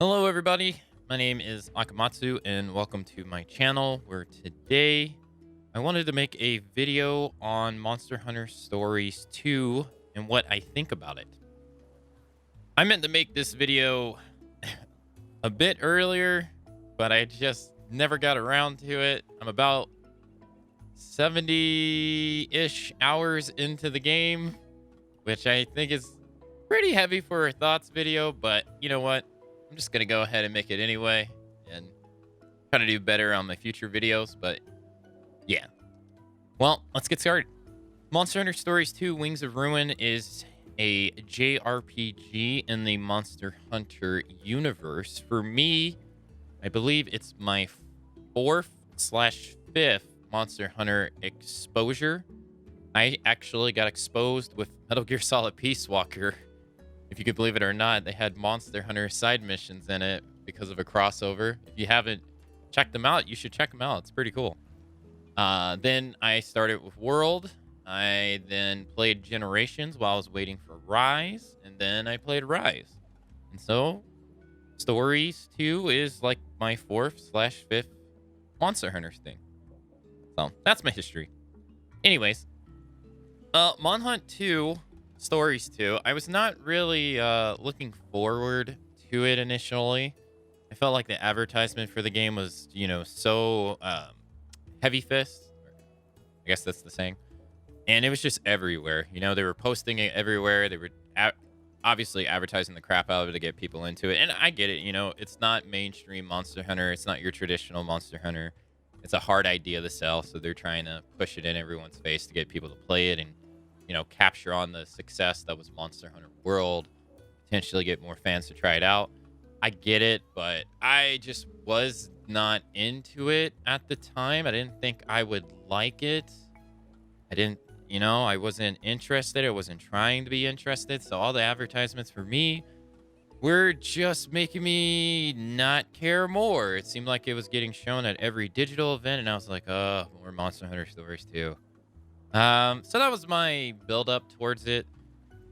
Hello, everybody. My name is Akamatzu, and welcome to my channel. Where today I wanted to make a video on Monster Hunter Stories 2 and what I think about it. I meant to make this video a bit earlier, but I just never got around to it. I'm about 70-ish hours into the game, which I think is pretty heavy for a thoughts video, but you know what? I'm just going to go ahead and make it anyway and try to do better on my future videos, but yeah. Well, let's get started. Monster Hunter Stories 2 Wings of Ruin is a JRPG in the Monster Hunter universe. For me, I believe it's my fourth/fifth Monster Hunter exposure. I actually got exposed with Metal Gear Solid Peace Walker. If you could believe it or not, they had Monster Hunter side missions in it because of a crossover. If you haven't checked them out, you should check them out. It's pretty cool. Then I started with World. I then played Generations while I was waiting for Rise. And then I played Rise. And so Stories 2 is like my fourth/fifth Monster Hunter thing. So that's my history. Anyways, Mon Hunt 2... Stories 2. I was not really looking forward to it initially. I felt like the advertisement for the game was, so heavy fist. I guess that's the saying. And it was just everywhere. They were posting it everywhere. They were obviously advertising the crap out of it to get people into it. And I get it. It's not mainstream Monster Hunter. It's not your traditional Monster Hunter. It's a hard idea to sell. So they're trying to push it in everyone's face to get people to play it and capture on the success that was Monster Hunter World, potentially get more fans to try it out. I get it, but I just was not into it at the time. I didn't think I would like it. I wasn't interested. I wasn't trying to be interested. So all the advertisements for me were just making me not care more. It seemed like it was getting shown at every digital event, and I was like, oh, more Monster Hunter Stories too. So that was my build up towards it.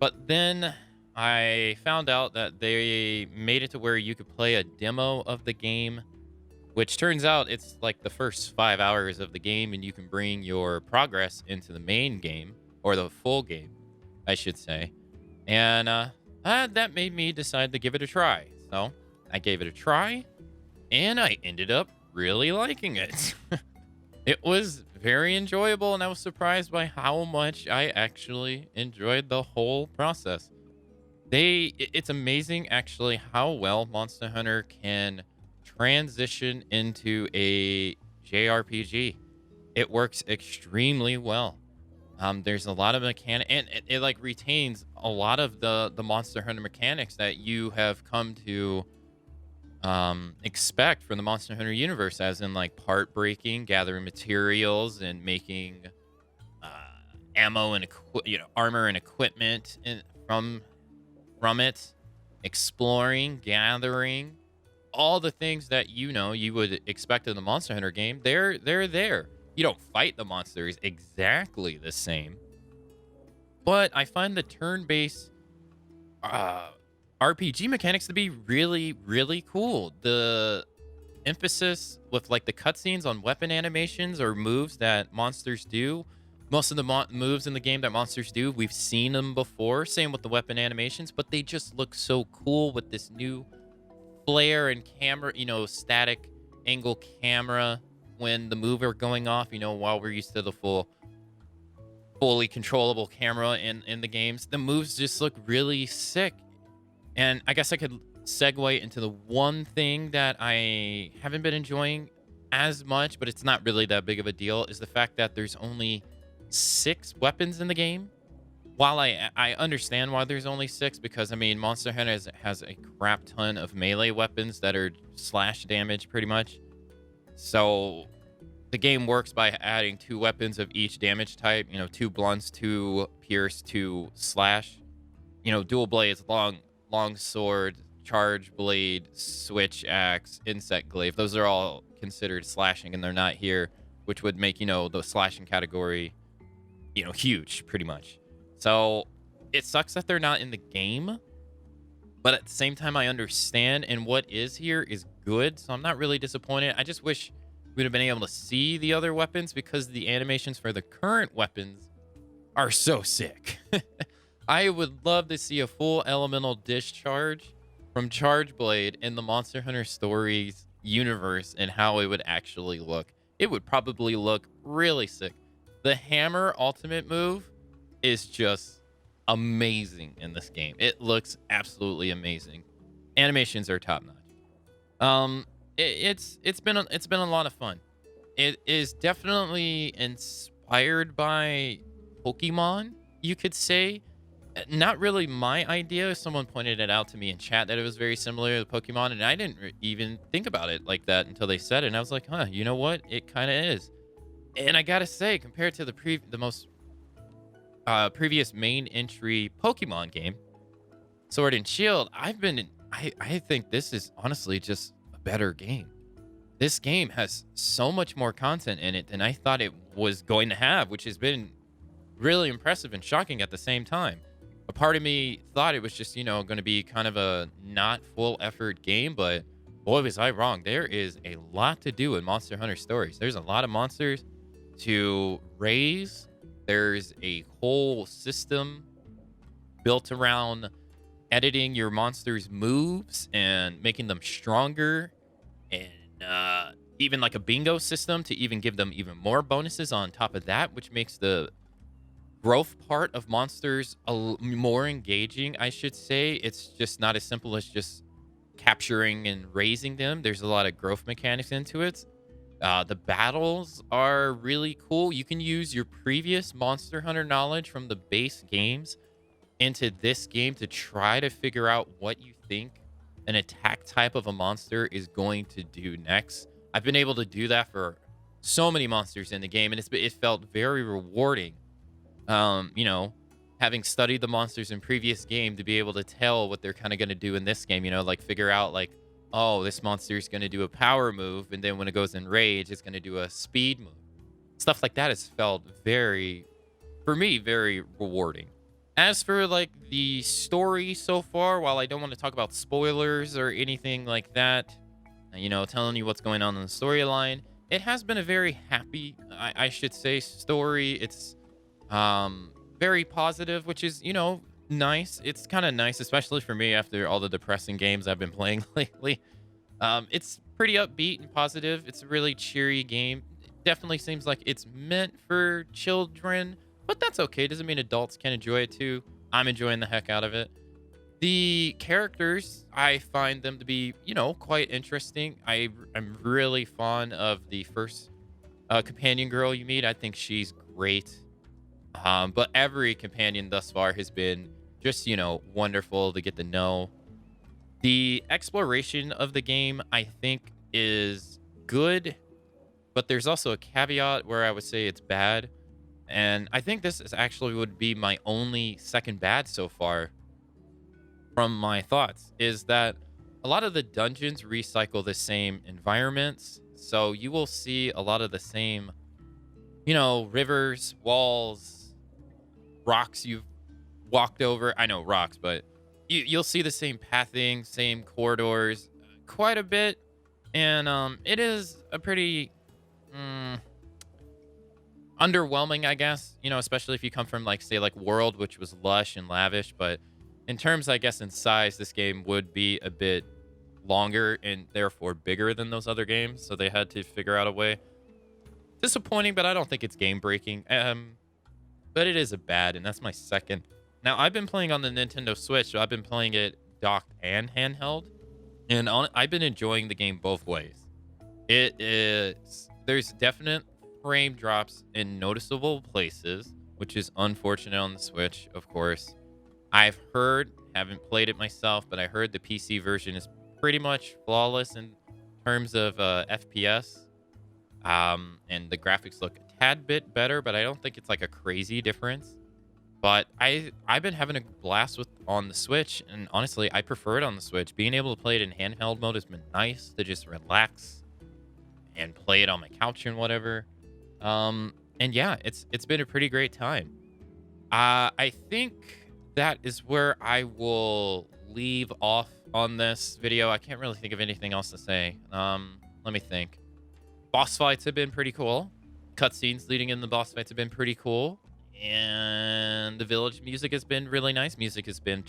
But then I found out that they made it to where you could play a demo of the game, which turns out it's like the first 5 hours of the game, and you can bring your progress into the main game, or the full game, I should say. And that made me decide to give it a try. So I gave it a try, and I ended up really liking it. It was very enjoyable, and I was surprised by how much I actually enjoyed the whole process. It's amazing, actually, how well Monster Hunter can transition into a JRPG. It works extremely well. There's a lot of mechanic, and it like retains a lot of the Monster Hunter mechanics that you have come to expect from the Monster Hunter universe, as in like part breaking, gathering materials, and making ammo and armor and equipment from it, exploring, gathering, all the things that you would expect in the Monster Hunter game. They're there. You don't fight the monsters exactly the same, but I find the turn-based RPG mechanics to be really, really cool. The emphasis with like the cutscenes on weapon animations or moves that monsters do. Most of the moves in the game that monsters do, we've seen them before. Same with the weapon animations, but they just look so cool with this new flare and camera, static angle camera when the move are going off, while we're used to the fully controllable camera in the games. The moves just look really sick. And I guess I could segue into the one thing that I haven't been enjoying as much, but it's not really that big of a deal, is the fact that there's only 6 weapons in the game. While I understand why there's only 6, because, Monster Hunter has a crap ton of melee weapons that are slash damage, pretty much. So the game works by adding 2 weapons of each damage type, 2 blunts, 2 pierce, 2 slash. Dual blades, long sword, charge blade, switch axe, insect glaive. Those are all considered slashing, and they're not here, which would make, the slashing category, huge, pretty much. So it sucks that they're not in the game, But at the same time, I understand, and what is here is good, so I'm not really disappointed. I just wish we'd have been able to see the other weapons because the animations for the current weapons are so sick. I would love to see a full elemental discharge from Charge Blade in the Monster Hunter Stories universe and how it would actually look. It would probably look really sick. The hammer ultimate move is just amazing in this game. It looks absolutely amazing. Animations are top notch. It's been a lot of fun. It is definitely inspired by Pokemon, you could say. Not really my idea. Someone pointed it out to me in chat that it was very similar to Pokemon, and I didn't even think about it like that until they said it. And I was like, huh, you know what? It kind of is. And I gotta say, compared to the most previous main entry Pokemon game, Sword and Shield, I think this is honestly just a better game. This game has so much more content in it than I thought it was going to have, which has been really impressive and shocking at the same time. A part of me thought it was just, going to be kind of a not full effort game, but boy, was I wrong. There is a lot to do in Monster Hunter Stories. There's a lot of monsters to raise. There's a whole system built around editing your monsters' moves and making them stronger, and even like a bingo system to even give them even more bonuses on top of that, which makes the growth part of monsters more engaging, I should say. It's just not as simple as just capturing and raising them. There's a lot of growth mechanics into it. The battles are really cool. You can use your previous Monster Hunter knowledge from the base games into this game to try to figure out what you think an attack type of a monster is going to do next. I've been able to do that for so many monsters in the game, and it felt very rewarding. Having studied the monsters in previous game to be able to tell what they're kind of going to do in this game, like figure out like, oh, this monster is going to do a power move, and then when it goes in rage, it's going to do a speed move. Stuff like that has felt for me, very rewarding. As for like the story so far, while I don't want to talk about spoilers or anything like that, telling you what's going on in the storyline, it has been a very happy, I should say, story. It's very positive, which is, nice. It's kind of nice, especially for me after all the depressing games I've been playing lately. It's pretty upbeat and positive. It's a really cheery game. It definitely seems like it's meant for children, but that's okay. Doesn't mean adults can enjoy it too. I'm enjoying the heck out of it. The characters, I find them to be, quite interesting. I'm really fond of the first companion girl you meet. I think she's great. But every companion thus far has been just, wonderful to get to know. The exploration of the game, I think, is good, but there's also a caveat where I would say it's bad. And I think this is actually would be my only second bad so far from my thoughts, is that a lot of the dungeons recycle the same environments. So you will see a lot of the same, rivers, walls, rocks you've walked over. I know rocks, but you'll see the same pathing, same corridors quite a bit. And it is a pretty underwhelming, I guess, especially if you come from like, say, like World, which was lush and lavish. But in terms, I guess, in size, this game would be a bit longer and therefore bigger than those other games. So they had to figure out a way. Disappointing, but I don't think it's game breaking. But it is a bad, and that's my second. Now, I've been playing on the Nintendo Switch, so I've been playing it docked and handheld, and I've been enjoying the game both ways. There's definite frame drops in noticeable places, which is unfortunate on the Switch, of course. I've heard, haven't played it myself, but I heard the PC version is pretty much flawless in terms of FPS. And the graphics look a tad bit better, but I don't think it's like a crazy difference. But I've been having a blast on the Switch, and honestly, I prefer it on the Switch. Being able to play it in handheld mode has been nice to just relax and play it on my couch and whatever. And yeah, it's been a pretty great time. I think that is where I will leave off on this video. I can't really think of anything else to say. Let me think. Boss fights have been pretty cool. Cutscenes leading in the boss fights have been pretty cool. And the village music has been really nice. Music has been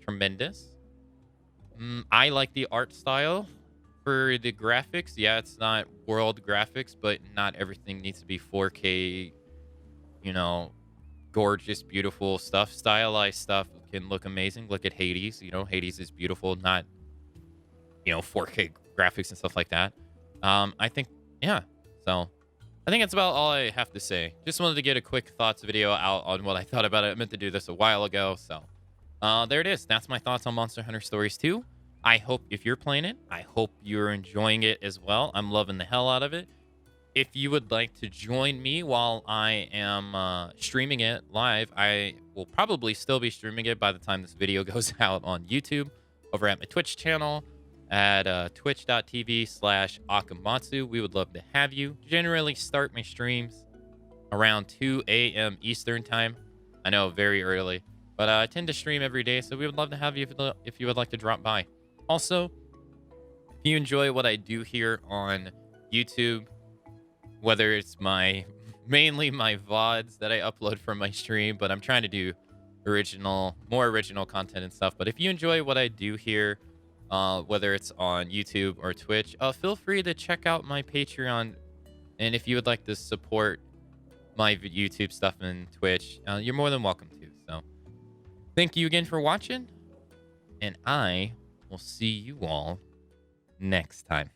tremendous. I like the art style for the graphics. Yeah, it's not world graphics, but not everything needs to be 4K, you know, gorgeous, beautiful stuff. Stylized stuff can look amazing. Look at Hades. You know, Hades is beautiful, not, 4K graphics and stuff like that. I think, yeah. So I think that's about all I have to say. Just wanted to get a quick thoughts video out on what I thought about it. I meant to do this a while ago. So there it is. That's my thoughts on Monster Hunter Stories 2. I hope if you're playing it, I hope you're enjoying it as well. I'm loving the hell out of it. If you would like to join me while I am streaming it live, I will probably still be streaming it by the time this video goes out on YouTube over at my Twitch channel at twitch.tv/Akamatzu. We would love to have you. Generally start my streams around 2 a.m. Eastern time. I know, very early, but I tend to stream every day, so we would love to have you if you would like to drop by. Also, if you enjoy what I do here on YouTube, whether it's mainly my VODs that I upload from my stream, but I'm trying to do more original content and stuff. But if you enjoy what I do here, whether it's on YouTube or Twitch, feel free to check out my Patreon. And if you would like to support my YouTube stuff and Twitch, you're more than welcome to. So thank you again for watching, and I will see you all next time.